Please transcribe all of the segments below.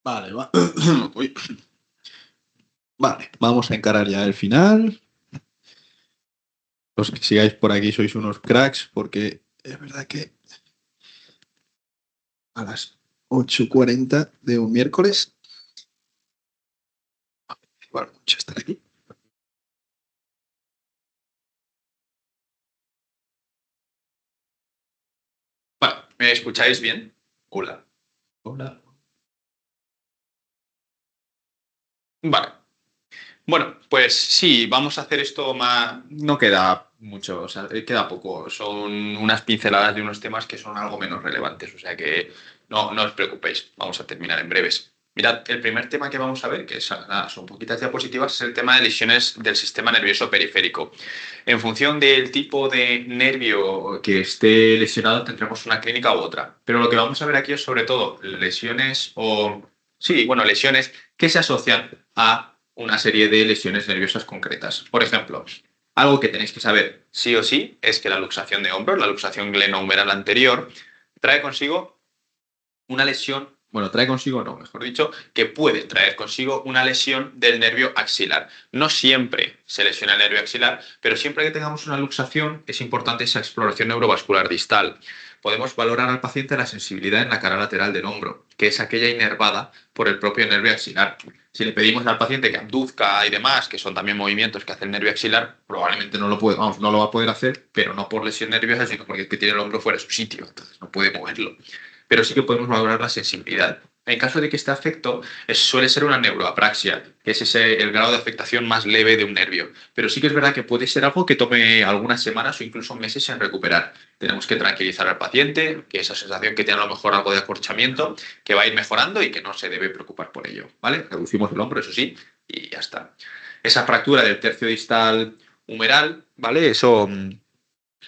Vale, Uy. Vale, vamos a encarar ya el final. Los que sigáis por aquí sois unos cracks, porque es verdad que a las 8:40 de un miércoles, bueno, mucho estar aquí. Bueno, ¿me escucháis bien? Hola. Hola. Vale. Bueno, pues sí, vamos a hacer esto más. No queda mucho, o sea, queda poco. Son unas pinceladas de unos temas que son algo menos relevantes, o sea que no os preocupéis, vamos a terminar en breves. Mirad, el primer tema que vamos a ver, que nada, son poquitas diapositivas, es el tema de lesiones del sistema nervioso periférico. En función del tipo de nervio que esté lesionado, tendremos una clínica u otra. Pero lo que vamos a ver aquí es sobre todo lesiones o. Sí, bueno, lesiones que se asocian a una serie de lesiones nerviosas concretas. Por ejemplo, algo que tenéis que saber sí o sí es que la luxación de hombros, la luxación glenohumeral anterior, trae consigo una lesión, bueno, trae consigo, no, mejor dicho, que puede traer consigo una lesión del nervio axilar. No siempre se lesiona el nervio axilar, pero siempre que tengamos una luxación es importante esa exploración neurovascular distal. Podemos valorar al paciente la sensibilidad en la cara lateral del hombro, que es aquella inervada por el propio nervio axilar. Si le pedimos al paciente que abduzca y demás, que son también movimientos que hace el nervio axilar, probablemente no lo puede, vamos, no lo va a poder hacer, pero no por lesión nerviosa, sino porque tiene el hombro fuera de su sitio, entonces no puede moverlo, pero sí que podemos valorar la sensibilidad. En caso de que este afecto suele ser una neuroapraxia, que es el grado de afectación más leve de un nervio. Pero sí que es verdad que puede ser algo que tome algunas semanas o incluso meses en recuperar. Tenemos que tranquilizar al paciente, que esa sensación que tiene a lo mejor algo de acorchamiento, que va a ir mejorando y que no se debe preocupar por ello. ¿Vale? Reducimos el hombro, eso sí, y ya está. Esa fractura del tercio distal humeral, ¿vale? Eso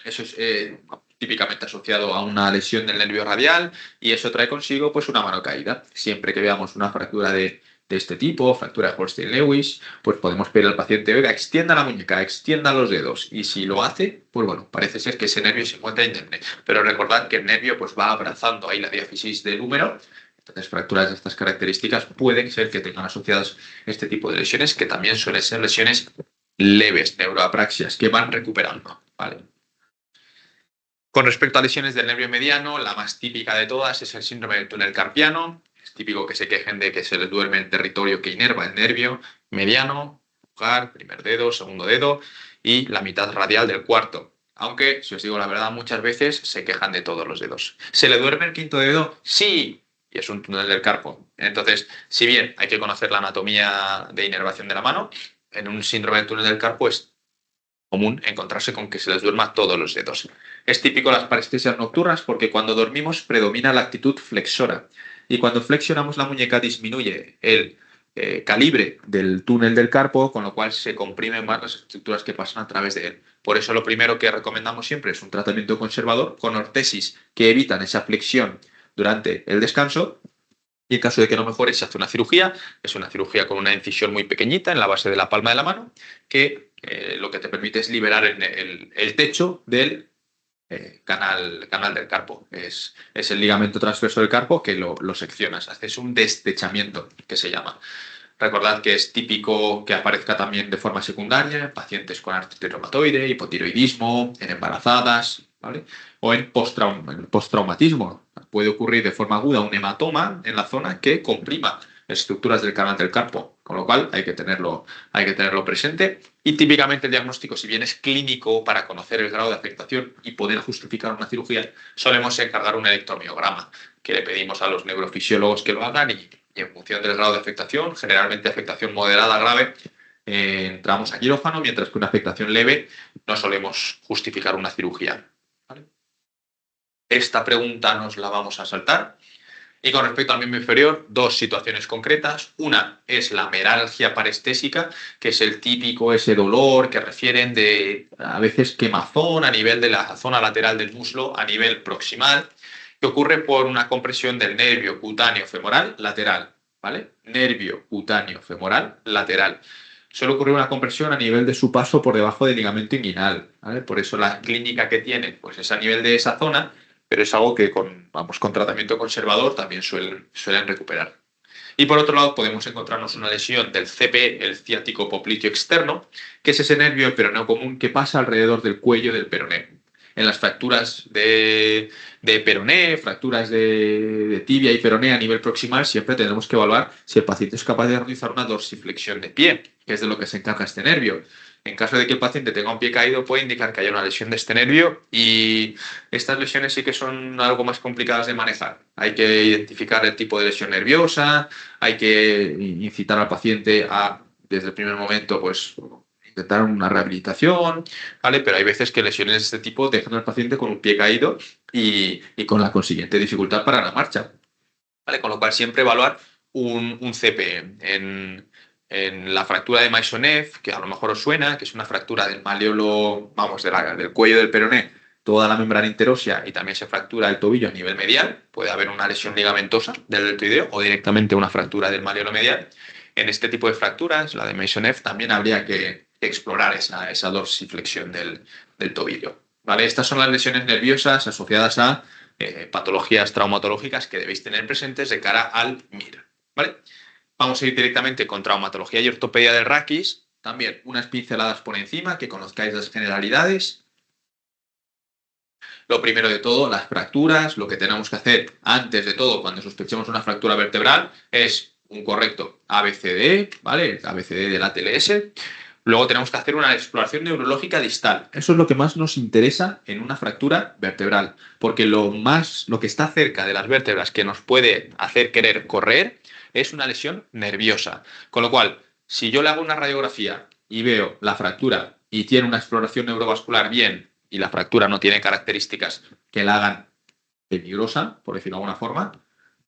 es típicamente asociado a una lesión del nervio radial y eso trae consigo pues una mano caída. Siempre que veamos una fractura de este tipo, fractura de Holstein-Lewis, pues podemos pedir al paciente, oiga, extienda la muñeca, extienda los dedos. Y si lo hace, pues bueno, parece ser que ese nervio se encuentra indemne. Pero recordad que el nervio pues va abrazando ahí la diáfisis del húmero. Entonces, fracturas de estas características pueden ser que tengan asociadas este tipo de lesiones, que también suelen ser lesiones leves, neuroapraxias, que van recuperando. ¿Vale? Con respecto a lesiones del nervio mediano, la más típica de todas es el síndrome del túnel carpiano. Es típico que se quejen de que se les duerme el territorio que inerva el nervio mediano, pulgar, primer dedo, segundo dedo y la mitad radial del cuarto. Aunque, si os digo la verdad, muchas veces se quejan de todos los dedos. ¿Se le duerme el quinto dedo? Sí, y es un túnel del carpo. Entonces, si bien hay que conocer la anatomía de inervación de la mano, en un síndrome del túnel del carpo es común encontrarse con que se les duerma todos los dedos. Es típico las parestesias nocturnas porque cuando dormimos predomina la actitud flexora y cuando flexionamos la muñeca disminuye el calibre del túnel del carpo, con lo cual se comprimen más las estructuras que pasan a través de él. Por eso lo primero que recomendamos siempre es un tratamiento conservador con ortesis que evitan esa flexión durante el descanso. Y en caso de que no mejore, se hace una cirugía. Es una cirugía con una incisión muy pequeñita en la base de la palma de la mano, que lo que te permite es liberar el techo del canal del carpo. Es el ligamento transverso del carpo que lo seccionas. Haces un destechamiento, que se llama. Recordad que es típico que aparezca también de forma secundaria en pacientes con artritis reumatoide, hipotiroidismo, en embarazadas, ¿vale? O en postraumatismo. Puede ocurrir de forma aguda un hematoma en la zona que comprima estructuras del canal del carpo, con lo cual hay que tenerlo presente. Y típicamente el diagnóstico, si bien es clínico para conocer el grado de afectación y poder justificar una cirugía, solemos encargar un electromiograma que le pedimos a los neurofisiólogos que lo hagan y en función del grado de afectación, generalmente afectación moderada, grave, entramos a quirófano, mientras que una afectación leve no solemos justificar una cirugía. ¿Vale? Esta pregunta nos la vamos a saltar. Y con respecto al miembro inferior, dos situaciones concretas. Una es la meralgia parestésica, que es el típico ese dolor que refieren de a veces quemazón a nivel de la zona lateral del muslo, a nivel proximal, que ocurre por una compresión del nervio cutáneo femoral lateral, ¿vale? Nervio cutáneo femoral lateral. Suele ocurrir una compresión a nivel de su paso por debajo del ligamento inguinal, ¿vale? Por eso la clínica que tiene pues es a nivel de esa zona, pero es algo que con tratamiento conservador también suelen recuperar. Y por otro lado podemos encontrarnos una lesión del CP, el ciático popliteo externo, que es ese nervio del peroneo común que pasa alrededor del cuello del peroné. En las fracturas de peroné, fracturas de tibia y peroné a nivel proximal, siempre tendremos que evaluar si el paciente es capaz de realizar una dorsiflexión de pie, que es de lo que se encarga este nervio. En caso de que el paciente tenga un pie caído, puede indicar que haya una lesión de este nervio y estas lesiones sí que son algo más complicadas de manejar. Hay que identificar el tipo de lesión nerviosa, hay que incitar al paciente a, desde el primer momento, pues intentar una rehabilitación, ¿vale? Pero hay veces que lesiones de este tipo dejan al paciente con un pie caído y con la consiguiente dificultad para la marcha, ¿vale? Con lo cual siempre evaluar un CP en la fractura de Maisonneuve, que a lo mejor os suena, que es una fractura del maleolo, vamos, del cuello del peroné, toda la membrana interósea y también se fractura el tobillo a nivel medial. Puede haber una lesión ligamentosa del deltoideo o directamente una fractura del maleolo medial. En este tipo de fracturas, la de Maisonneuve, también habría que explorar esa dorsiflexión del tobillo, ¿vale? Estas son las lesiones nerviosas asociadas a patologías traumatológicas que debéis tener presentes de cara al MIR, ¿vale? Vamos a ir directamente con traumatología y ortopedia del raquis. También unas pinceladas por encima, que conozcáis las generalidades. Lo primero de todo, las fracturas. Lo que tenemos que hacer antes de todo cuando sospechemos una fractura vertebral es un correcto ABCD, ¿vale? ABCD del ATLS. Luego tenemos que hacer una exploración neurológica distal. Eso es lo que más nos interesa en una fractura vertebral, porque lo que está cerca de las vértebras que nos puede hacer querer correr es una lesión nerviosa. Con lo cual, si yo le hago una radiografía y veo la fractura y tiene una exploración neurovascular bien y la fractura no tiene características que la hagan peligrosa, por decirlo de alguna forma,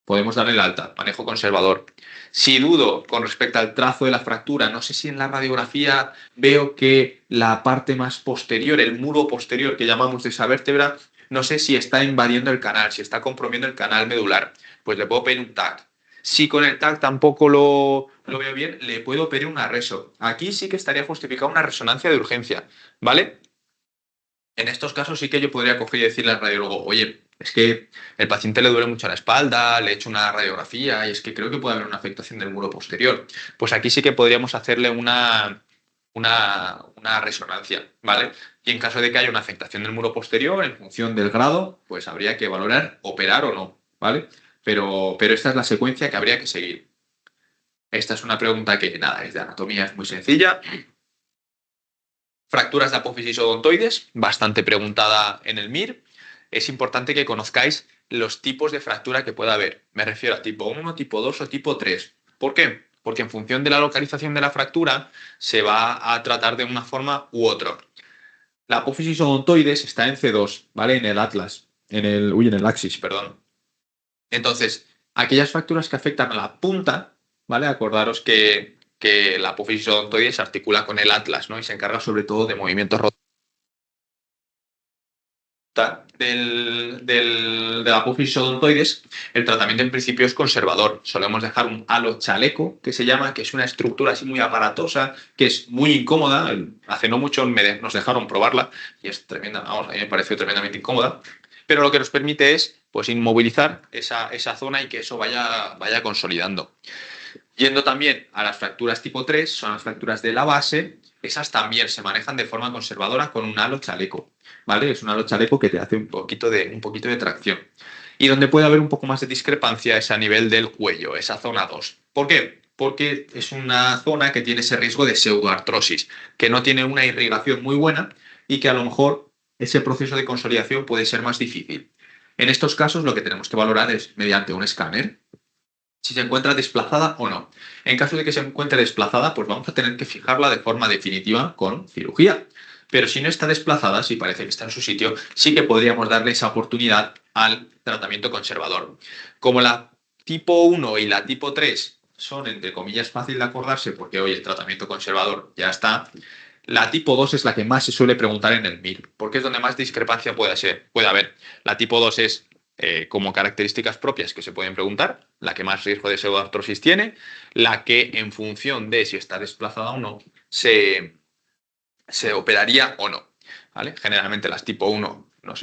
podemos darle el alta, manejo conservador. Si dudo con respecto al trazo de la fractura, no sé si en la radiografía veo que la parte más posterior, el muro posterior que llamamos de esa vértebra, no sé si está invadiendo el canal, si está comprimiendo el canal medular, pues le puedo pedir un TAC. Si con el TAC tampoco lo veo bien, le puedo pedir una reso. Aquí sí que estaría justificada una resonancia de urgencia, ¿vale? En estos casos sí que yo podría coger y decirle al radiólogo, oye, es que el paciente le duele mucho la espalda, le he hecho una radiografía y es que creo que puede haber una afectación del muro posterior. Pues aquí sí que podríamos hacerle una resonancia, ¿vale? Y en caso de que haya una afectación del muro posterior, en función del grado, pues habría que valorar operar o no, ¿vale? Pero esta es la secuencia que habría que seguir. Esta es una pregunta que, nada, es de anatomía, es muy sencilla. Fracturas de apófisis odontoides, bastante preguntada en el MIR. Es importante que conozcáis los tipos de fractura que pueda haber. Me refiero a tipo 1, tipo 2 o tipo 3. ¿Por qué? Porque en función de la localización de la fractura se va a tratar de una forma u otra. La apófisis odontoides está en C2, ¿vale? En el atlas, en el axis, perdón. Entonces, aquellas fracturas que afectan a la punta, ¿vale? Acordaros que la apófisis odontoide se articula con el atlas, ¿no? Y se encarga sobre todo de movimientos de la apófisis odontoides. El tratamiento en principio es conservador. Solemos dejar un halo chaleco, que se llama, que es una estructura así muy aparatosa, que es muy incómoda. Hace no mucho nos dejaron probarla y es tremenda, vamos, a mí me pareció tremendamente incómoda. Pero lo que nos permite es pues, inmovilizar esa zona y que eso vaya consolidando. Yendo también a las fracturas tipo 3, son las fracturas de la base. Esas también se manejan de forma conservadora con un halo chaleco, ¿vale? Es un halo chaleco que te hace un poquito de tracción. Y donde puede haber un poco más de discrepancia es a nivel del cuello, esa zona 2. ¿Por qué? Porque es una zona que tiene ese riesgo de pseudoartrosis, que no tiene una irrigación muy buena y que a lo mejor ese proceso de consolidación puede ser más difícil. En estos casos lo que tenemos que valorar es mediante un escáner si se encuentra desplazada o no. En caso de que se encuentre desplazada, pues vamos a tener que fijarla de forma definitiva con cirugía. Pero si no está desplazada, si parece que está en su sitio, sí que podríamos darle esa oportunidad al tratamiento conservador. Como la tipo 1 y la tipo 3 son, entre comillas, fácil de acordarse porque hoy el tratamiento conservador ya está, la tipo 2 es la que más se suele preguntar en el MIR, porque es donde más discrepancia puede haber. La tipo 2 es como características propias que se pueden preguntar, la que más riesgo de pseudoartrosis tiene, la que en función de si está desplazada o no, se operaría o no, ¿vale? Generalmente las tipo 1 no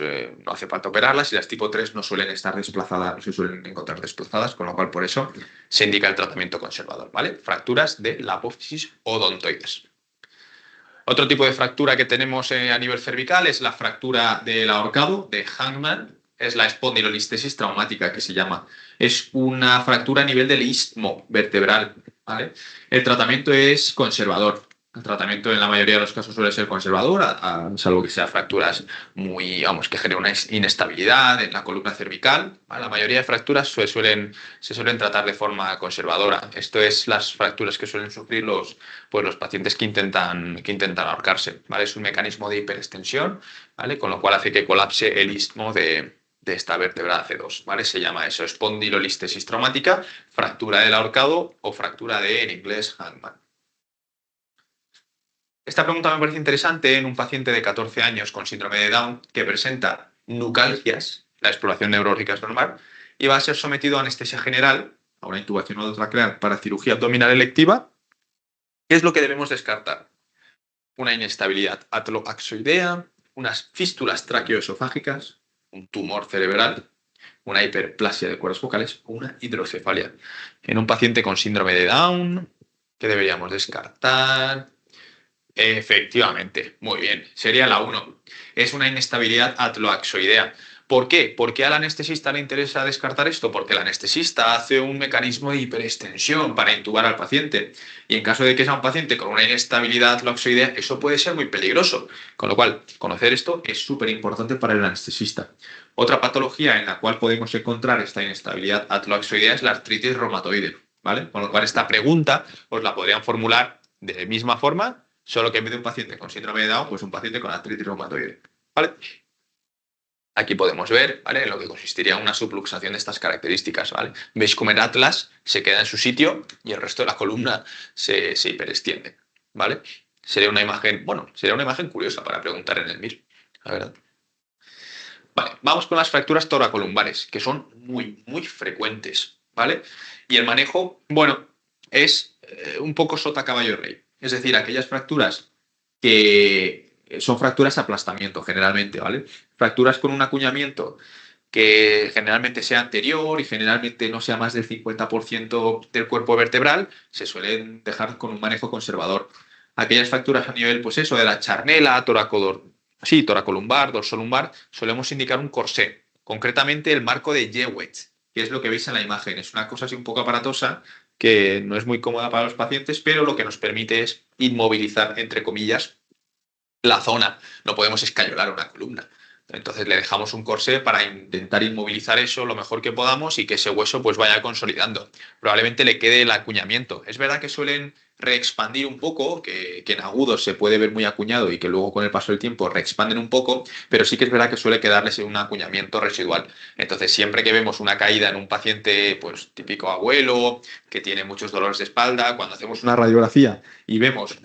hace falta operarlas, y las tipo 3 no suelen estar desplazadas, no se suelen encontrar desplazadas, con lo cual por eso se indica el tratamiento conservador, ¿vale? Fracturas de la apófisis odontoides. Otro tipo de fractura que tenemos a nivel cervical es la fractura del ahorcado, de Hangman, es la espondilolistesis traumática, que se llama. Es una fractura a nivel del istmo vertebral, ¿vale? El tratamiento es conservador. El tratamiento en la mayoría de los casos suele ser conservador, salvo que sean fracturas que generen una inestabilidad en la columna cervical. La mayoría de fracturas se suelen tratar de forma conservadora. Esto es las fracturas que suelen sufrir los pacientes que intentan ahorcarse, ¿vale? Es un mecanismo de hiperextensión, ¿vale? Con lo cual hace que colapse el istmo de esta vértebra C2, ¿vale? Se llama eso espondilolistesis traumática, fractura del ahorcado o fractura de, en inglés, Hangman. Esta pregunta me parece interesante en un paciente de 14 años con síndrome de Down que presenta nucalgias, la exploración neurológica es normal, y va a ser sometido a anestesia general, a una intubación endotraqueal para cirugía abdominal electiva. ¿Qué es lo que debemos descartar? Una inestabilidad atloaxoidea, unas fístulas traqueoesofágicas, un tumor cerebral, una hiperplasia de cuerdas vocales o una hidrocefalia. En un paciente con síndrome de Down, ¿qué deberíamos descartar? Efectivamente, muy bien, sería la 1. Es una inestabilidad atloaxoidea. ¿Por qué? ¿Por qué al anestesista le interesa descartar esto? Porque el anestesista hace un mecanismo de hiperextensión para intubar al paciente. Y en caso de que sea un paciente con una inestabilidad atloaxoidea, eso puede ser muy peligroso. Con lo cual, conocer esto es súper importante para el anestesista. Otra patología en la cual podemos encontrar esta inestabilidad atloaxoidea es la artritis reumatoide, ¿vale? Con lo cual, esta pregunta os la podrían formular de la misma forma, solo que en vez de un paciente con síndrome de Down, pues un paciente con artritis reumatoide, ¿vale? Aquí podemos ver, ¿vale?, en lo que consistiría una subluxación de estas características, ¿vale? Veis cómo el atlas se queda en su sitio y el resto de la columna se hiperextiende, ¿vale? Sería una imagen curiosa para preguntar en el MIR, la verdad. Vale, vamos con las fracturas toracolumbares, que son muy, muy frecuentes, ¿vale? Y el manejo, bueno, es un poco sota caballo rey. Es decir, aquellas fracturas que son fracturas aplastamiento generalmente, ¿vale? Fracturas con un acuñamiento que generalmente sea anterior y generalmente no sea más del 50% del cuerpo vertebral, se suelen dejar con un manejo conservador. Aquellas fracturas a nivel, pues eso, de la charnela, toracolumbar, dorsolumbar, solemos indicar un corsé, concretamente el marco de Jewett, que es lo que veis en la imagen. Es una cosa así un poco aparatosa, que no es muy cómoda para los pacientes, pero lo que nos permite es inmovilizar, entre comillas, la zona. No podemos escayolar una columna. Entonces le dejamos un corsé para intentar inmovilizar eso lo mejor que podamos y que ese hueso pues vaya consolidando. Probablemente le quede el acuñamiento. Es verdad que suelen reexpandir un poco, que en agudos se puede ver muy acuñado y que luego con el paso del tiempo reexpanden un poco, pero sí que es verdad que suele quedarles un acuñamiento residual. Entonces siempre que vemos una caída en un paciente pues típico abuelo, que tiene muchos dolores de espalda, cuando hacemos una radiografía y vemos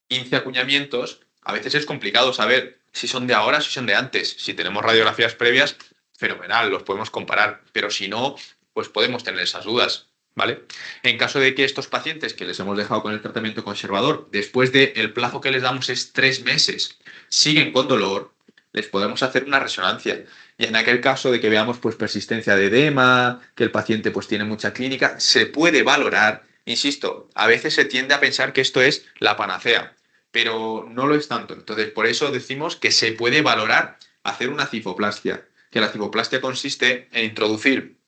15 acuñamientos, a veces es complicado saber si son de ahora o si son de antes. Si tenemos radiografías previas, fenomenal, los podemos comparar, pero si no, pues podemos tener esas dudas, ¿vale? En caso de que estos pacientes que les hemos dejado con el tratamiento conservador, después del plazo que les damos es 3 meses, siguen con dolor, les podemos hacer una resonancia. Y en aquel caso de que veamos pues persistencia de edema, que el paciente pues tiene mucha clínica, se puede valorar. Insisto, a veces se tiende a pensar que esto es la panacea, pero no lo es tanto. Entonces, por eso decimos que se puede valorar hacer una cifoplastia, que la cifoplastia consiste en introducir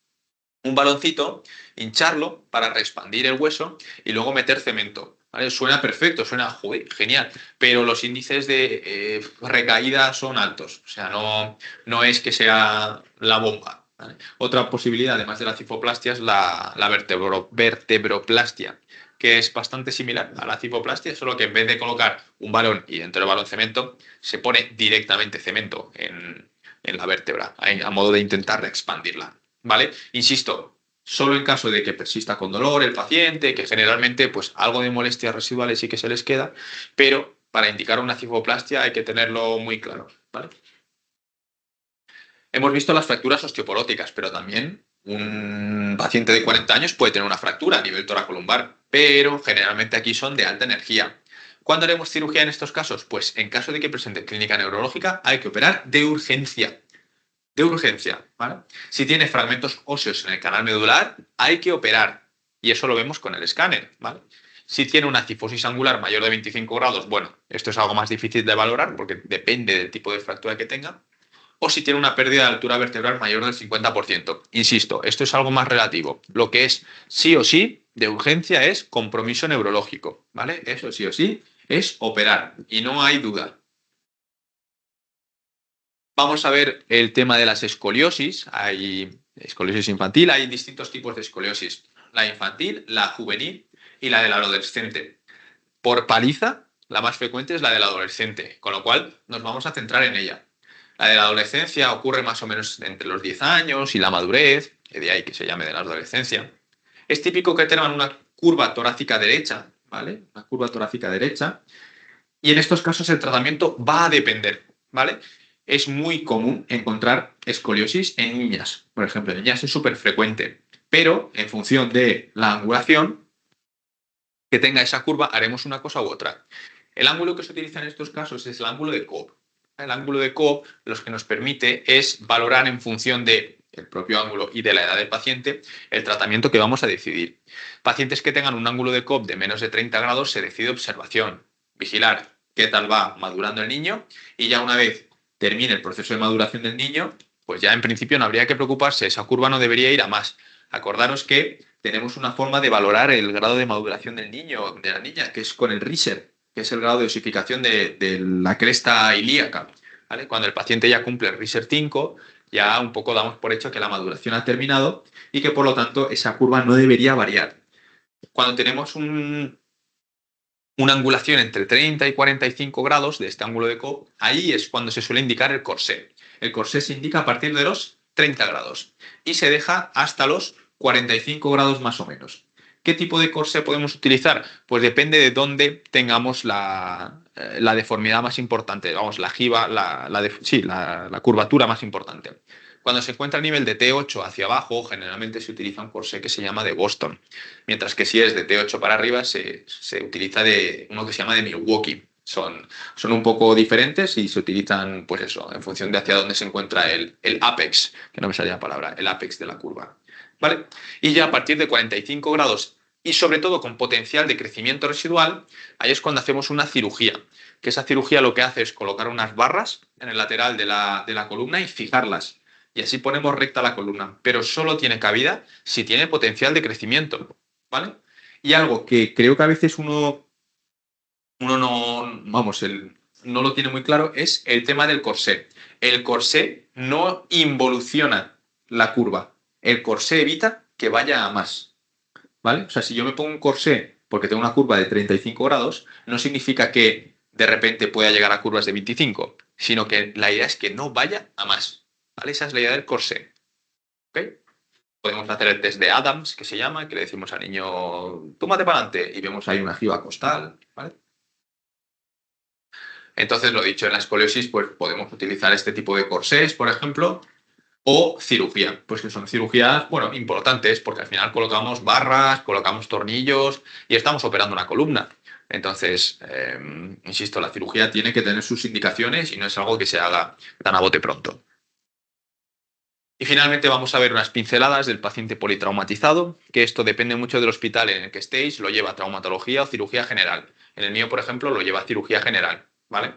un baloncito, hincharlo para reexpandir el hueso y luego meter cemento, ¿vale? Suena perfecto, suena genial, pero los índices de recaída son altos, o sea, no es que sea la bomba, ¿vale? Otra posibilidad, además de la cifoplastia, es la vertebroplastia, que es bastante similar a la cifoplastia, solo que en vez de colocar un balón y dentro del balón cemento, se pone directamente cemento en la vértebra, a modo de intentar expandirla, ¿vale? Insisto, solo en caso de que persista con dolor el paciente, que generalmente pues algo de molestias residuales sí que se les queda, pero para indicar una cifoplastia hay que tenerlo muy claro, ¿vale? Hemos visto las fracturas osteoporóticas, pero también un paciente de 40 años puede tener una fractura a nivel toracolumbar, pero generalmente aquí son de alta energía. ¿Cuándo haremos cirugía en estos casos? Pues en caso de que presente clínica neurológica hay que operar de urgencia. De urgencia, ¿vale? Si tiene fragmentos óseos en el canal medular, hay que operar. Y eso lo vemos con el escáner, ¿vale? Si tiene una cifosis angular mayor de 25 grados, bueno, esto es algo más difícil de valorar porque depende del tipo de fractura que tenga. O si tiene una pérdida de altura vertebral mayor del 50%. Insisto, esto es algo más relativo. Lo que es sí o sí de urgencia es compromiso neurológico, ¿vale? Eso sí o sí es operar y no hay duda. Vamos a ver el tema de las escoliosis. Hay escoliosis infantil, hay distintos tipos de escoliosis. La infantil, la juvenil y la del adolescente. Por paliza, la más frecuente es la del adolescente, con lo cual nos vamos a centrar en ella. La de la adolescencia ocurre más o menos entre los 10 años y la madurez, de ahí que se llame de la adolescencia. Es típico que tengan una curva torácica derecha, ¿vale? Una curva torácica derecha. Y en estos casos el tratamiento va a depender, ¿vale? Es muy común encontrar escoliosis en niñas. Por ejemplo, en niñas es súper frecuente, pero en función de la angulación que tenga esa curva, haremos una cosa u otra. El ángulo que se utiliza en estos casos es el ángulo de Cobb. El ángulo de Cobb lo que nos permite es valorar en función del propio ángulo y de la edad del paciente el tratamiento que vamos a decidir. Pacientes que tengan un ángulo de Cobb de menos de 30 grados se decide observación, vigilar qué tal va madurando el niño y ya una vez termine el proceso de maduración del niño, pues ya en principio no habría que preocuparse, esa curva no debería ir a más. Acordaros que tenemos una forma de valorar el grado de maduración del niño o de la niña, que es con el Riser, que es el grado de osificación de la cresta ilíaca. ¿Vale? Cuando el paciente ya cumple el Riser 5, ya un poco damos por hecho que la maduración ha terminado y que por lo tanto esa curva no debería variar. Cuando tenemos una angulación entre 30 y 45 grados de este ángulo de Cobb, ahí es cuando se suele indicar el corsé. El corsé se indica a partir de los 30 grados y se deja hasta los 45 grados más o menos. ¿Qué tipo de corsé podemos utilizar? Pues depende de dónde tengamos la deformidad más importante, vamos, la jiba, la curvatura más importante. Cuando se encuentra a nivel de T8 hacia abajo, generalmente se utiliza un corsé que se llama de Boston, mientras que si es de T8 para arriba, se utiliza de uno que se llama de Milwaukee. Son un poco diferentes y se utilizan, pues eso, en función de hacia dónde se encuentra el apex, que no me salía la palabra, el apex de la curva. ¿Vale? Y ya a partir de 45 grados y sobre todo con potencial de crecimiento residual, ahí es cuando hacemos una cirugía, que esa cirugía lo que hace es colocar unas barras en el lateral de la columna y fijarlas. Y así ponemos recta la columna, pero solo tiene cabida si tiene potencial de crecimiento, ¿vale? Y algo que creo que a veces uno no, vamos, no lo tiene muy claro es el tema del corsé. El corsé no involuciona la curva. El corsé evita que vaya a más, ¿vale? O sea, si yo me pongo un corsé porque tengo una curva de 35 grados, no significa que de repente pueda llegar a curvas de 25, sino que la idea es que no vaya a más, ¿vale? Esa es la idea del corsé, ¿ok? Podemos hacer el test de Adams, que se llama, que le decimos al niño, tómate para adelante, y vemos ahí una jiba costal, ¿vale? Entonces, lo dicho, en la escoliosis, pues podemos utilizar este tipo de corsés, por ejemplo, o cirugía, pues que son cirugías, bueno, importantes, porque al final colocamos barras, colocamos tornillos y estamos operando una columna. Entonces, insisto, la cirugía tiene que tener sus indicaciones y no es algo que se haga tan a bote pronto. Y finalmente vamos a ver unas pinceladas del paciente politraumatizado, que esto depende mucho del hospital en el que estéis, lo lleva traumatología o cirugía general. En el mío, por ejemplo, lo lleva cirugía general, ¿vale?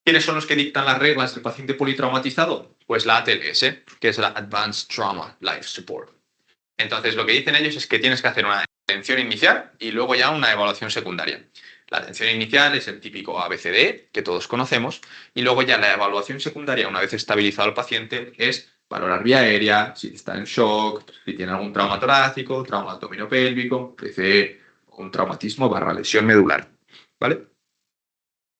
¿Quiénes son los que dictan las reglas del paciente politraumatizado? Pues la ATLS, que es la Advanced Trauma Life Support. Entonces, lo que dicen ellos es que tienes que hacer una atención inicial y luego ya una evaluación secundaria. La atención inicial es el típico ABCD, que todos conocemos, y luego ya la evaluación secundaria, una vez estabilizado el paciente, es valorar vía aérea, si está en shock, si tiene algún trauma torácico, trauma abdominopélvico, TCE, un traumatismo / lesión medular, ¿vale?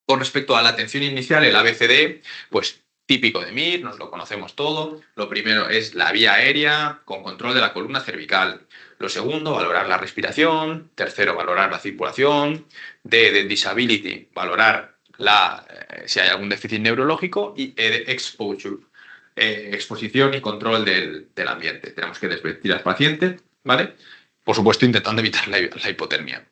Con respecto a la atención inicial, el ABCD, pues típico de MIR, nos lo conocemos todo. Lo primero es la vía aérea con control de la columna cervical. Lo segundo, valorar la respiración. Tercero, valorar la circulación. D de disability, valorar si hay algún déficit neurológico. Y E de exposure, exposición y control del ambiente. Tenemos que desvestir al paciente, ¿vale? Por supuesto, intentando evitar la hipotermia.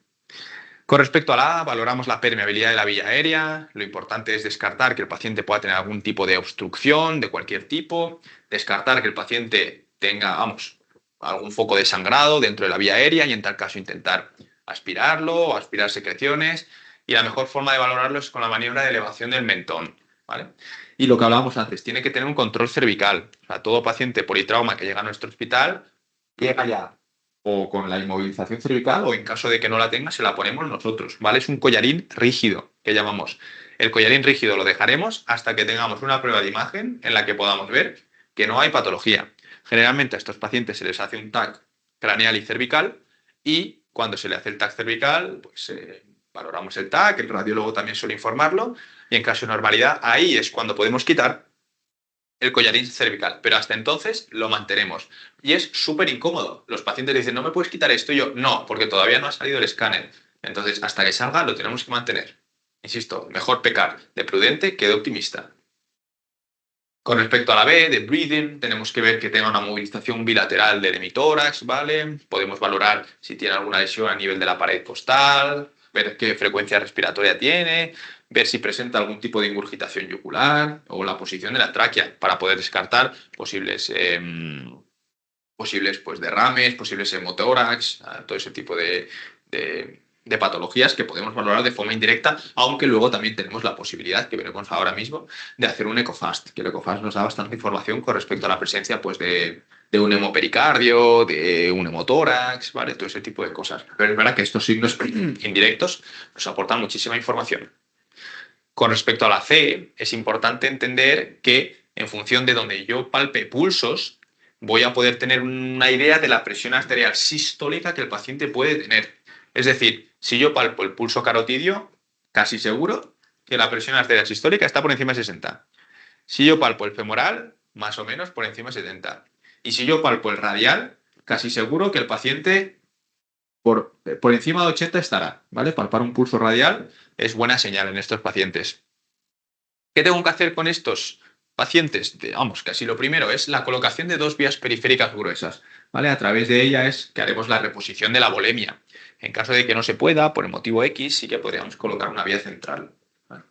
Con respecto a la A, valoramos la permeabilidad de la vía aérea. Lo importante es descartar que el paciente pueda tener algún tipo de obstrucción de cualquier tipo, descartar que el paciente tenga, vamos, algún foco de sangrado dentro de la vía aérea y en tal caso intentar aspirarlo o aspirar secreciones. Y la mejor forma de valorarlo es con la maniobra de elevación del mentón, ¿vale? Y lo que hablábamos antes, tiene que tener un control cervical. O sea, todo paciente politrauma que llega a nuestro hospital llega ya o con la inmovilización cervical o en caso de que no la tenga se la ponemos nosotros, ¿vale? Es un collarín rígido que llamamos. El collarín rígido lo dejaremos hasta que tengamos una prueba de imagen en la que podamos ver que no hay patología. Generalmente a estos pacientes se les hace un TAC craneal y cervical y cuando se le hace el TAC cervical, pues valoramos el TAC, el radiólogo también suele informarlo y en caso de normalidad ahí es cuando podemos quitar el collarín cervical, pero hasta entonces lo mantenemos. Y es súper incómodo. Los pacientes dicen, no me puedes quitar esto, y yo, no, porque todavía no ha salido el escáner. Entonces, hasta que salga, lo tenemos que mantener. Insisto, mejor pecar de prudente que de optimista. Con respecto a la B, de breathing, tenemos que ver que tenga una movilización bilateral del hemitórax, ¿vale? Podemos valorar si tiene alguna lesión a nivel de la pared costal, ver qué frecuencia respiratoria tiene, ver si presenta algún tipo de ingurgitación yugular o la posición de la tráquea para poder descartar posibles pues, derrames, posibles hemotórax, todo ese tipo de patologías que podemos valorar de forma indirecta, aunque luego también tenemos la posibilidad, que veremos ahora mismo, de hacer un ecofast, que el ecofast nos da bastante información con respecto a la presencia pues, de un hemopericardio, de un hemotórax, ¿vale? Todo ese tipo de cosas. Pero es verdad que estos signos indirectos nos aportan muchísima información. Con respecto a la C, es importante entender que en función de donde yo palpe pulsos, voy a poder tener una idea de la presión arterial sistólica que el paciente puede tener. Es decir, si yo palpo el pulso carotidio, casi seguro que la presión arterial sistólica está por encima de 60. Si yo palpo el femoral, más o menos por encima de 70. Y si yo palpo el radial, casi seguro que el paciente por encima de 80 estará, ¿vale? Palpar un pulso radial es buena señal en estos pacientes. ¿Qué tengo que hacer con estos pacientes? Vamos, casi lo primero es la colocación de dos vías periféricas gruesas, ¿vale? A través de ella es que haremos la reposición de la volemia. En caso de que no se pueda, por el motivo X, sí que podríamos colocar una vía central, ¿vale?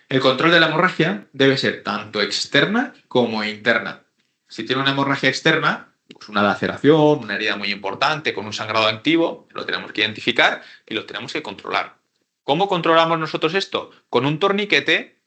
El control de la hemorragia debe ser tanto externa como interna. Si tiene una hemorragia externa, pues una laceración, una herida muy importante con un sangrado activo, lo tenemos que identificar y lo tenemos que controlar. ¿Cómo controlamos nosotros esto? Con un torniquete.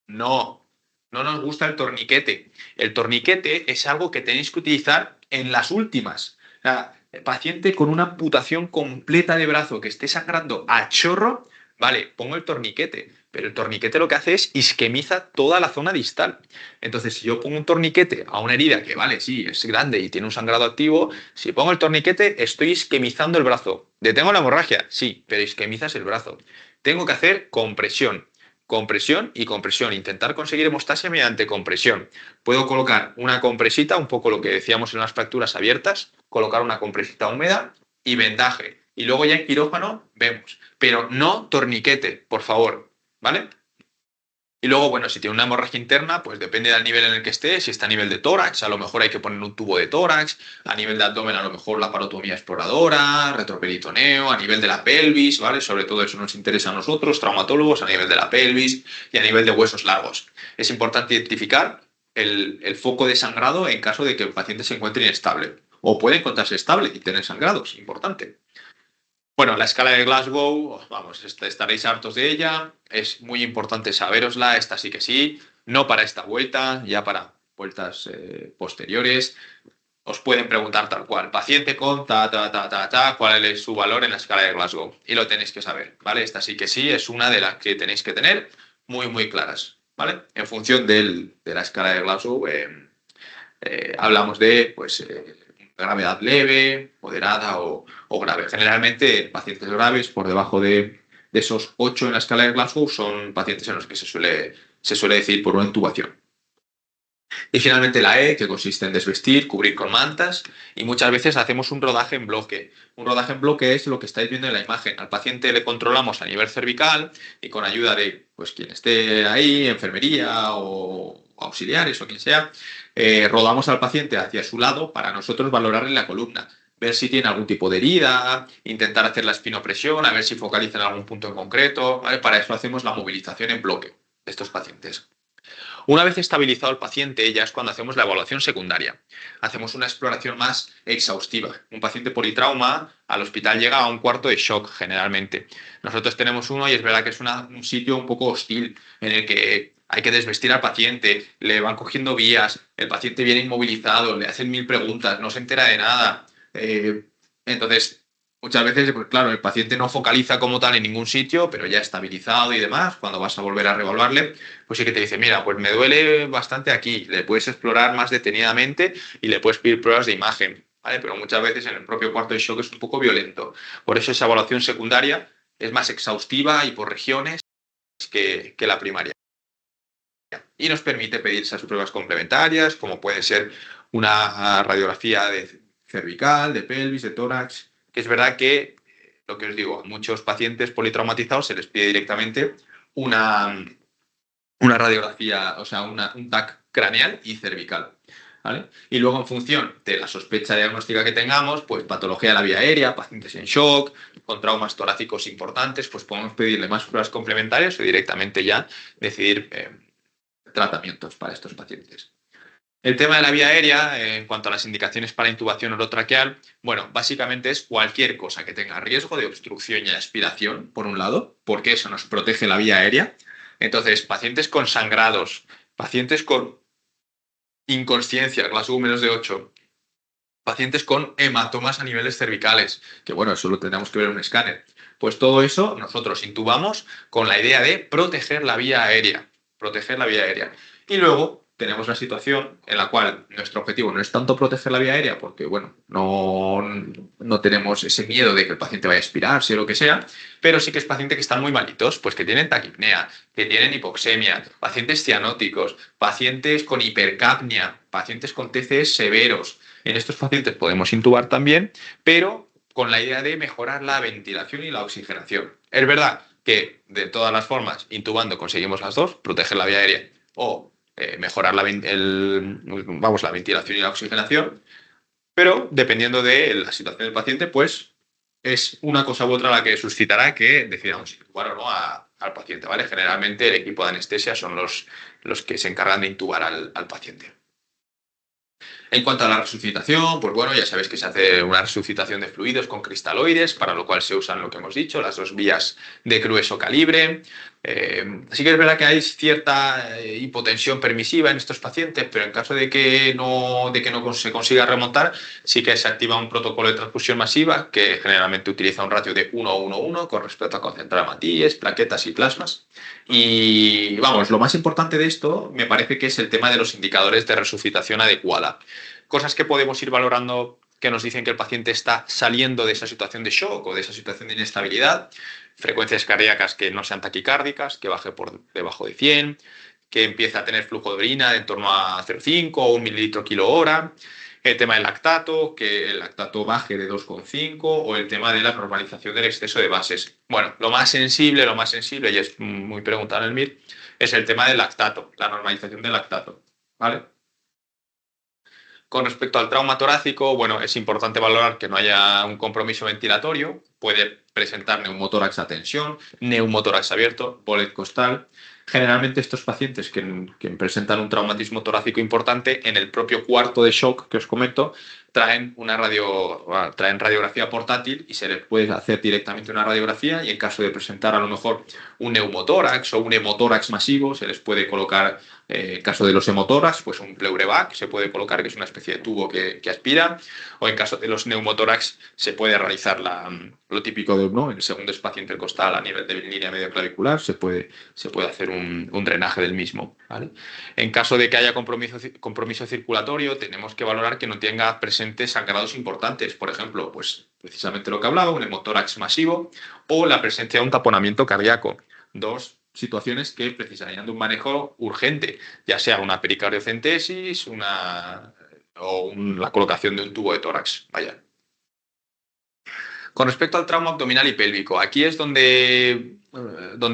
No, no nos gusta el torniquete. El torniquete es algo que tenéis que utilizar en las últimas. O sea, el paciente con una amputación completa de brazo que esté sangrando a chorro, vale, pongo el torniquete, pero el torniquete lo que hace es isquemiza toda la zona distal. Entonces, si yo pongo un torniquete a una herida que, vale, sí, es grande y tiene un sangrado activo, si pongo el torniquete, estoy isquemizando el brazo. ¿Detengo la hemorragia? Sí, pero isquemizas el brazo. Tengo que hacer compresión. Compresión y compresión. Intentar conseguir hemostasia mediante compresión. Puedo colocar una compresita, un poco lo que decíamos en las fracturas abiertas, colocar una compresita húmeda y vendaje. Y luego ya en quirófano vemos. Pero no torniquete, por favor, ¿vale? Y luego, bueno, si tiene una hemorragia interna, pues depende del nivel en el que esté. Si está a nivel de tórax, a lo mejor hay que poner un tubo de tórax. A nivel de abdomen, a lo mejor la parotomía exploradora, retroperitoneo. A nivel de la pelvis, ¿vale? Sobre todo eso nos interesa a nosotros, traumatólogos, a nivel de la pelvis y a nivel de huesos largos. Es importante identificar el foco de sangrado en caso de que el paciente se encuentre inestable. O puede encontrarse estable y tener sangrados, importante. Bueno, la escala de Glasgow, vamos, estaréis hartos de ella, es muy importante saberosla, esta sí que sí, no para esta vuelta, ya para vueltas posteriores. Os pueden preguntar tal cual, paciente con cuál es su valor en la escala de Glasgow. Y lo tenéis que saber, ¿vale? Esta sí que sí, es una de las que tenéis que tener muy, muy claras, ¿vale? En función de la escala de Glasgow, hablamos de, pues, gravedad leve, moderada o grave. Generalmente, pacientes graves, por debajo de esos 8 en la escala de Glasgow, son pacientes en los que se suele decir por una intubación. Y finalmente la E, que consiste en desvestir, cubrir con mantas, y muchas veces hacemos un rodaje en bloque. Un rodaje en bloque es lo que estáis viendo en la imagen. Al paciente le controlamos a nivel cervical y con ayuda de pues, quien esté ahí, enfermería o auxiliares o quien sea, rodamos al paciente hacia su lado para nosotros valorarle la columna. ver si tiene algún tipo de herida, intentar hacer la espinopresión, a ver si focaliza en algún punto en concreto, ¿vale? Para eso hacemos la movilización en bloque de estos pacientes. Una vez estabilizado el paciente, ya es cuando hacemos la evaluación secundaria. Hacemos una exploración más exhaustiva. Un paciente politrauma al hospital llega a un cuarto de shock generalmente. Nosotros tenemos uno y es verdad que es un sitio un poco hostil en el que hay que desvestir al paciente, le van cogiendo vías, el paciente viene inmovilizado, le hacen 1000 preguntas, no se entera de nada. Entonces, muchas veces, pues claro, el paciente no focaliza como tal en ningún sitio, pero ya estabilizado y demás, cuando vas a volver a reevaluarle, pues sí que te dice, mira, pues me duele bastante aquí, le puedes explorar más detenidamente y le puedes pedir pruebas de imagen, ¿vale? Pero muchas veces en el propio cuarto de shock es un poco violento. Por eso esa evaluación secundaria es más exhaustiva y por regiones que la primaria. Y nos permite pedir esas pruebas complementarias, como puede ser una radiografía de cervical, de pelvis, de tórax, que es verdad que, lo que os digo, a muchos pacientes politraumatizados se les pide directamente una radiografía, o sea, un TAC craneal y cervical, ¿vale? Y luego, en función de la sospecha diagnóstica que tengamos, pues patología de la vía aérea, pacientes en shock, con traumas torácicos importantes, pues podemos pedirle más pruebas complementarias o directamente ya decidir tratamientos para estos pacientes. El tema de la vía aérea, en cuanto a las indicaciones para intubación orotraqueal, bueno, básicamente es cualquier cosa que tenga riesgo de obstrucción y aspiración, por un lado, porque eso nos protege la vía aérea. Entonces, pacientes con sangrados, pacientes con inconsciencia, Glasgow menos de 8, pacientes con hematomas a niveles cervicales, que bueno, eso lo tendremos que ver en un escáner. Pues todo eso nosotros intubamos con la idea de proteger la vía aérea, proteger la vía aérea. Y luego tenemos la situación en la cual nuestro objetivo no es tanto proteger la vía aérea, porque bueno, no tenemos ese miedo de que el paciente vaya a expirarse o lo que sea, pero sí que es paciente que están muy malitos, pues que tienen taquipnea, que tienen hipoxemia, pacientes cianóticos, pacientes con hipercapnia, pacientes con TCs severos. En estos pacientes podemos intubar también, pero con la idea de mejorar la ventilación y la oxigenación. Es verdad que de todas las formas, intubando conseguimos las dos, proteger la vía aérea o mejorar la ventilación y la oxigenación, pero dependiendo de la situación del paciente, pues es una cosa u otra la que suscitará que decidamos intubar o no al paciente, ¿vale? Generalmente el equipo de anestesia son los que se encargan de intubar al paciente. En cuanto a la resucitación, pues bueno, ya sabéis que se hace una resucitación de fluidos con cristaloides, para lo cual se usan lo que hemos dicho, las dos vías de grueso calibre. Sí que es verdad que hay cierta hipotensión permisiva en estos pacientes, pero en caso de que no se consiga remontar, sí que se activa un protocolo de transfusión masiva que generalmente utiliza un ratio de 1:1:1 con respecto a concentrar hematíes, plaquetas y plasmas. Y vamos, lo más importante de esto me parece que es el tema de los indicadores de resucitación adecuada. Cosas que podemos ir valorando que nos dicen que el paciente está saliendo de esa situación de shock o de esa situación de inestabilidad. Frecuencias cardíacas que no sean taquicárdicas, que baje por debajo de 100, que empiece a tener flujo de orina en torno a 0,5 o 1 mililitro kilo hora. El tema del lactato, que el lactato baje de 2,5 o el tema de la normalización del exceso de bases. Bueno, lo más sensible, y es muy preguntado en el MIR, es el tema del lactato, la normalización del lactato, ¿vale? Con respecto al trauma torácico, bueno, es importante valorar que no haya un compromiso ventilatorio, puede presentar neumotórax a tensión, neumotórax abierto, bolet costal. Generalmente estos pacientes que presentan un traumatismo torácico importante, en el propio cuarto de shock que os comento, traen radiografía portátil y se les puede hacer directamente una radiografía y en caso de presentar a lo mejor un neumotórax o un hemotórax masivo, se les puede colocar, en caso de los hemotórax, pues un pleurevac se puede colocar, que es una especie de tubo que aspira, o en caso de los neumotórax se puede realizar lo típico de el segundo espacio intercostal a nivel de línea medio clavicular, se puede hacer un drenaje del mismo, ¿vale? En caso de que haya compromiso circulatorio, tenemos que valorar que no tenga presentes sangrados importantes, por ejemplo, pues precisamente lo que hablaba, un hemotórax masivo o la presencia de un taponamiento cardíaco. Dos situaciones que precisarían de un manejo urgente, ya sea una pericardiocentesis o la colocación de un tubo de tórax. Vaya. Con respecto al trauma abdominal y pélvico, aquí es donde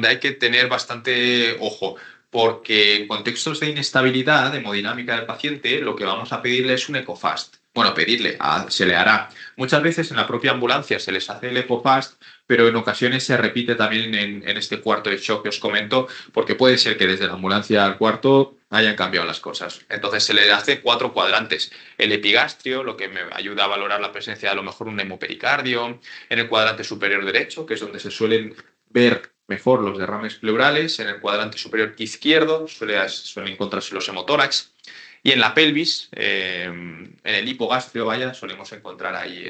hay que tener bastante ojo, porque en contextos de inestabilidad hemodinámica del paciente, lo que vamos a pedirle es un ECOFAST. bueno, pedirle, se le hará. Muchas veces en la propia ambulancia se les hace el ECOFAST, pero en ocasiones se repite también en este cuarto de shock que os comento, porque puede ser que desde la ambulancia al cuarto hayan cambiado las cosas. Entonces se le hace 4 cuadrantes. El epigastrio, lo que me ayuda a valorar la presencia de a lo mejor un hemopericardio, en el cuadrante superior derecho, que es donde se suelen ver mejor los derrames pleurales, en el cuadrante superior izquierdo suelen encontrarse los hemotórax. Y en la pelvis, en el hipogastrio, vaya, solemos encontrar ahí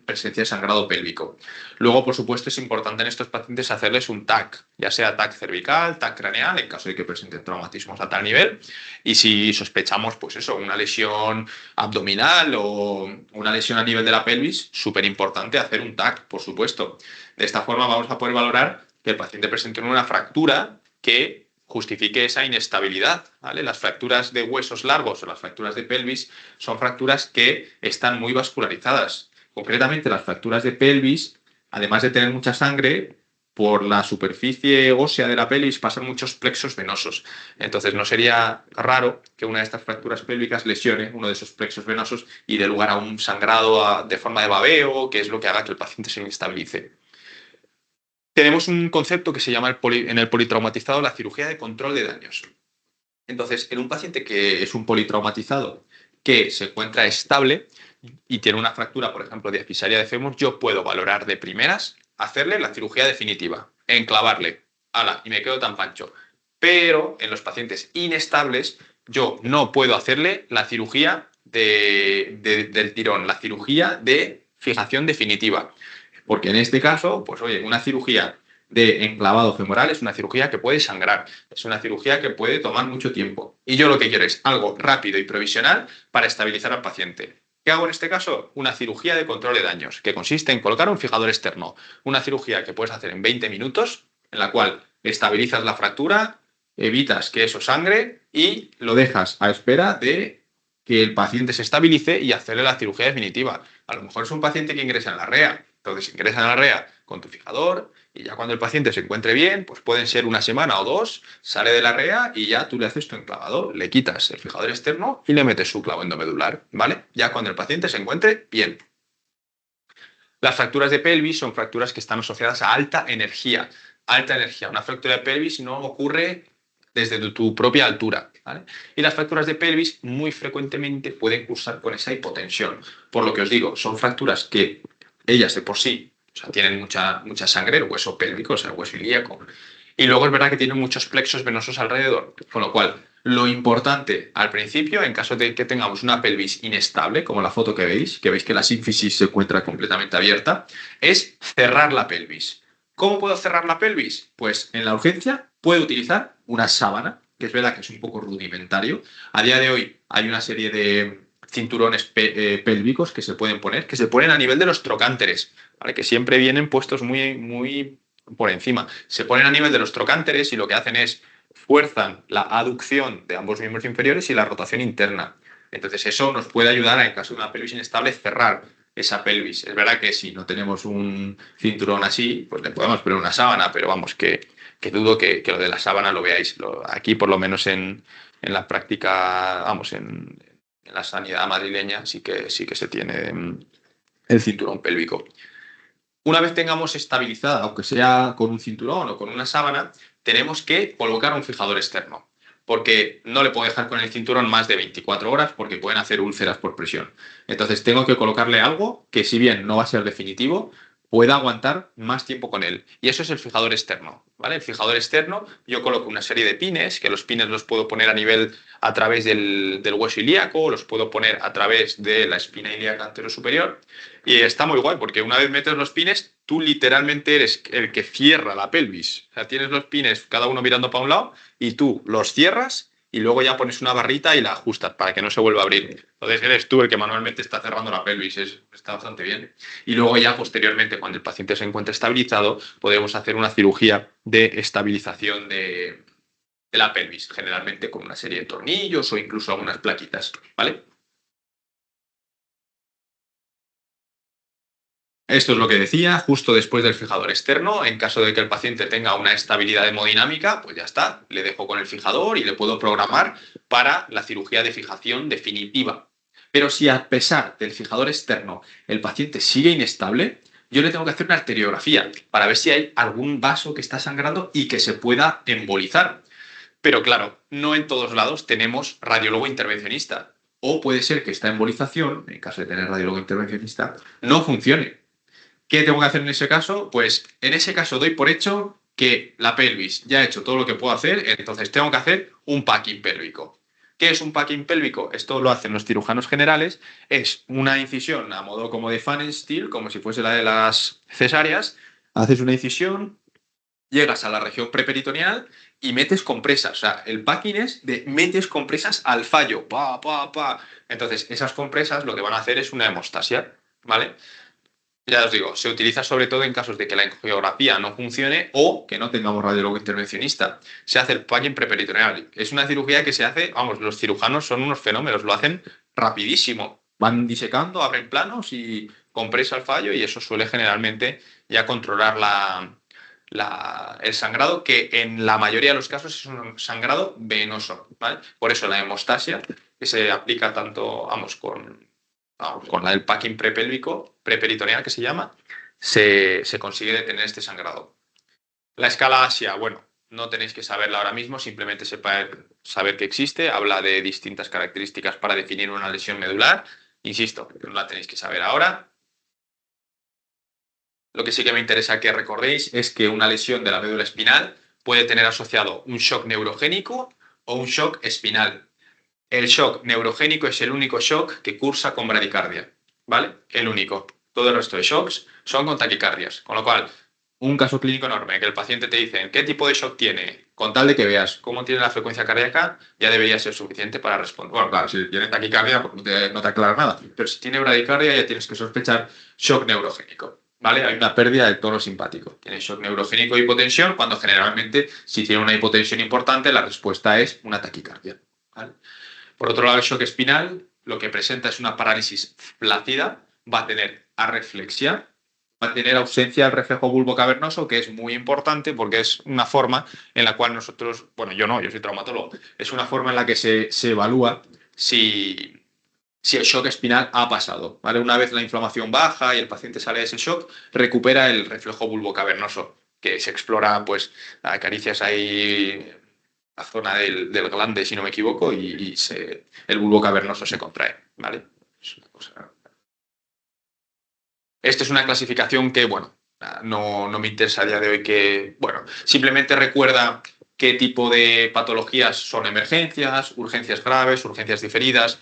presencia de sangrado pélvico. Luego, por supuesto, es importante en estos pacientes hacerles un TAC, ya sea TAC cervical, TAC craneal, en caso de que presenten traumatismos a tal nivel. Y si sospechamos, pues eso, una lesión abdominal o una lesión a nivel de la pelvis, súper importante hacer un TAC, por supuesto. De esta forma vamos a poder valorar que el paciente presente una fractura que justifique esa inestabilidad, ¿vale? Las fracturas de huesos largos o las fracturas de pelvis son fracturas que están muy vascularizadas. Concretamente, las fracturas de pelvis, además de tener mucha sangre, por la superficie ósea de la pelvis pasan muchos plexos venosos. Entonces, no sería raro que una de estas fracturas pélvicas lesione uno de esos plexos venosos y dé lugar a un sangrado de forma de babeo, que es lo que haga que el paciente se inestabilice. Tenemos un concepto que se llama en el politraumatizado la cirugía de control de daños. Entonces, en un paciente que es un politraumatizado que se encuentra estable y tiene una fractura, por ejemplo, de episaria de fémur, yo puedo valorar de primeras hacerle la cirugía definitiva, enclavarle, ala, y me quedo tan pancho. Pero en los pacientes inestables, yo no puedo hacerle la cirugía del tirón, la cirugía de fijación definitiva. Porque en este caso, pues oye, una cirugía de enclavado femoral es una cirugía que puede sangrar, es una cirugía que puede tomar mucho tiempo. Y yo lo que quiero es algo rápido y provisional para estabilizar al paciente. ¿Qué hago en este caso? Una cirugía de control de daños, que consiste en colocar un fijador externo. Una cirugía que puedes hacer en 20 minutos, en la cual estabilizas la fractura, evitas que eso sangre y lo dejas a espera de que el paciente se estabilice y hacerle la cirugía definitiva. A lo mejor es un paciente que ingresa en la REA. Entonces ingresa en la REA con tu fijador y ya cuando el paciente se encuentre bien, pues pueden ser una semana o 2, sale de la REA y ya tú le haces tu enclavado, le quitas el fijador externo y le metes su clavo endomedular, ¿vale? Ya cuando el paciente se encuentre bien. Las fracturas de pelvis son fracturas que están asociadas a alta energía. Alta energía. Una fractura de pelvis no ocurre desde tu propia altura, ¿vale? Y las fracturas de pelvis muy frecuentemente pueden cursar con esa hipotensión. Por lo que os digo, son fracturas que ellas de por sí, o sea, tienen mucha sangre, el hueso pélvico, o sea, el hueso ilíaco. Y luego es verdad que tienen muchos plexos venosos alrededor. Con lo cual, lo importante al principio, en caso de que tengamos una pelvis inestable, como la foto que veis que la sínfisis se encuentra completamente abierta, es cerrar la pelvis. ¿Cómo puedo cerrar la pelvis? Pues en la urgencia puedo utilizar una sábana, que es verdad que es un poco rudimentario. A día de hoy hay una serie de cinturones pélvicos que se pueden poner, que se ponen a nivel de los trocánteres, ¿vale? Que siempre vienen puestos muy por encima. Se ponen a nivel de los trocánteres y lo que hacen es fuerzan la aducción de ambos miembros inferiores y la rotación interna. Entonces eso nos puede ayudar a, en caso de una pelvis inestable, cerrar esa pelvis. Es verdad que si no tenemos un cinturón así, pues le podemos poner una sábana, pero vamos, que dudo que lo de la sábana lo veáis. Aquí, por lo menos en la práctica, vamos, en la sanidad madrileña sí que se tiene el cinturón pélvico. Una vez tengamos estabilizada, aunque sea con un cinturón o con una sábana, tenemos que colocar un fijador externo, porque no le puedo dejar con el cinturón más de 24 horas porque pueden hacer úlceras por presión. Entonces tengo que colocarle algo que, si bien no va a ser definitivo, pueda aguantar más tiempo con él. Y eso es el fijador externo, ¿vale? El fijador externo, yo coloco una serie de pines, que los pines los puedo poner a través del hueso ilíaco, los puedo poner a través de la espina ilíaca anterosuperior. Y está muy guay, porque una vez metes los pines, tú literalmente eres el que cierra la pelvis. O sea, tienes los pines cada uno mirando para un lado y tú los cierras y luego ya pones una barrita y la ajustas para que no se vuelva a abrir. Entonces eres tú el que manualmente está cerrando la pelvis, está bastante bien. Y luego ya posteriormente, cuando el paciente se encuentre estabilizado, podemos hacer una cirugía de estabilización de la pelvis, generalmente con una serie de tornillos o incluso algunas plaquitas, ¿vale? Esto es lo que decía, justo después del fijador externo. En caso de que el paciente tenga una estabilidad hemodinámica, pues ya está, le dejo con el fijador y le puedo programar para la cirugía de fijación definitiva. Pero si a pesar del fijador externo el paciente sigue inestable, yo le tengo que hacer una arteriografía para ver si hay algún vaso que está sangrando y que se pueda embolizar. Pero claro, no en todos lados tenemos radiólogo intervencionista. O puede ser que esta embolización, en caso de tener radiólogo intervencionista, no funcione. ¿Qué tengo que hacer en ese caso? Pues en ese caso doy por hecho que la pelvis ya ha hecho todo lo que puedo hacer, entonces tengo que hacer un packing pélvico. ¿Qué es un packing pélvico? Esto lo hacen los cirujanos generales. Es una incisión a modo como de Pfannenstiel, como si fuese la de las cesáreas. Haces una incisión, llegas a la región preperitoneal y metes compresas. O sea, el packing es de metes compresas al fallo. Pa, pa, pa. Entonces, esas compresas lo que van a hacer es una hemostasia, ¿vale? Ya os digo, se utiliza sobre todo en casos de que la angiografía no funcione o que no tengamos radiólogo intervencionista. Se hace el packing preperitoneal. Es una cirugía que se hace, vamos, los cirujanos son unos fenómenos, lo hacen rapidísimo. Van disecando, abren planos y compresa el fallo y eso suele generalmente ya controlar el sangrado, que en la mayoría de los casos es un sangrado venoso, ¿vale? Por eso la hemostasia, que se aplica tanto, vamos, con la del packing prepélvico, preperitoneal que se llama, se consigue detener este sangrado. La escala Asia, bueno, no tenéis que saberla ahora mismo, simplemente saber que existe, habla de distintas características para definir una lesión medular. Insisto, no la tenéis que saber ahora. Lo que sí que me interesa que recordéis es que una lesión de la médula espinal puede tener asociado un shock neurogénico o un shock espinal. El shock neurogénico es el único shock que cursa con bradicardia, ¿vale? El único. Todo el resto de shocks son con taquicardias. Con lo cual, un caso clínico enorme, que el paciente te dice qué tipo de shock tiene, con tal de que veas cómo tiene la frecuencia cardíaca, ya debería ser suficiente para responder. Bueno, claro, si tiene taquicardia, pues no te aclara nada. Pero si tiene bradicardia, ya tienes que sospechar shock neurogénico, ¿vale? Hay una pérdida del tono simpático. Tiene shock neurogénico e hipotensión, cuando generalmente, si tiene una hipotensión importante, la respuesta es una taquicardia, ¿vale? Por otro lado, el shock espinal lo que presenta es una parálisis flácida, va a tener arreflexia, va a tener ausencia del reflejo bulbo cavernoso, que es muy importante porque es una forma en la cual nosotros, bueno, yo no, yo soy traumatólogo, es una forma en la que se evalúa si el shock espinal ha pasado, ¿vale? Una vez la inflamación baja y el paciente sale de ese shock, recupera el reflejo bulbo cavernoso, que se explora, pues, acaricias ahí la zona del glande, si no me equivoco, y el bulbo cavernoso se contrae, ¿vale? Es una cosa. Esta es una clasificación que, bueno, no me interesa a día de hoy que, bueno, simplemente recuerda qué tipo de patologías son emergencias, urgencias graves, urgencias diferidas,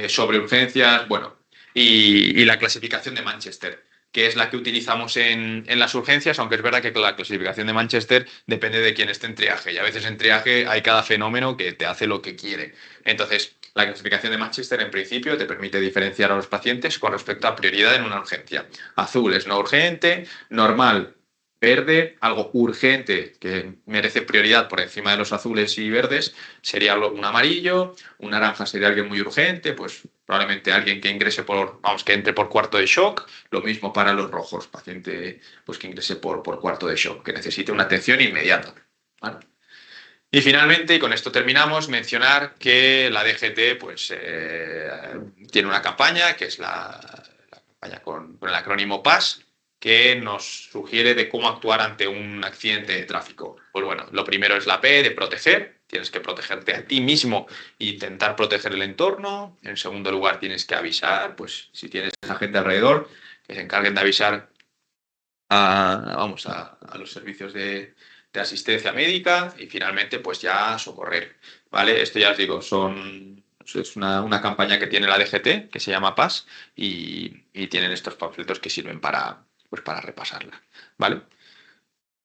sobreurgencias, bueno, y la clasificación de Manchester, que es la que utilizamos en las urgencias, aunque es verdad que la clasificación de Manchester depende de quién esté en triaje, y a veces en triaje hay cada fenómeno que te hace lo que quiere. Entonces, la clasificación de Manchester, en principio, te permite diferenciar a los pacientes con respecto a prioridad en una urgencia. Azul es no urgente, normal, verde, algo urgente que merece prioridad por encima de los azules y verdes, sería un amarillo, un naranja sería alguien muy urgente, pues probablemente alguien que ingrese que entre por cuarto de shock, lo mismo para los rojos, paciente pues que ingrese por cuarto de shock, que necesite una atención inmediata, ¿vale? Y finalmente, y con esto terminamos, mencionar que la DGT pues, tiene una campaña, que es la campaña con el acrónimo PAS, que nos sugiere de cómo actuar ante un accidente de tráfico. Pues bueno, lo primero es la P de proteger, tienes que protegerte a ti mismo e intentar proteger el entorno. En segundo lugar, tienes que avisar, pues si tienes a gente alrededor, que se encarguen de avisar a los servicios de asistencia médica y finalmente pues ya socorrer, ¿vale? Esto ya os digo, es una campaña que tiene la DGT que se llama PAS y tienen estos panfletos que sirven pues para repasarla, ¿vale?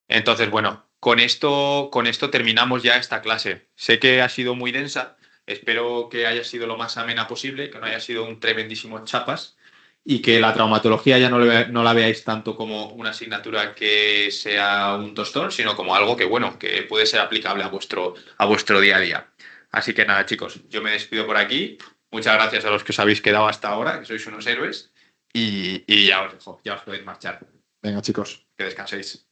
Entonces, bueno, con esto terminamos ya esta clase. Sé que ha sido muy densa, espero que haya sido lo más amena posible, que no haya sido un tremendísimo chapas y que la traumatología ya no la veáis tanto como una asignatura que sea un tostón, sino como algo que, bueno, que puede ser aplicable a vuestro día a día. Así que nada, chicos, yo me despido por aquí. Muchas gracias a los que os habéis quedado hasta ahora, que sois unos héroes. Y ya os dejo, ya os podéis marchar. Venga, chicos, que descanséis.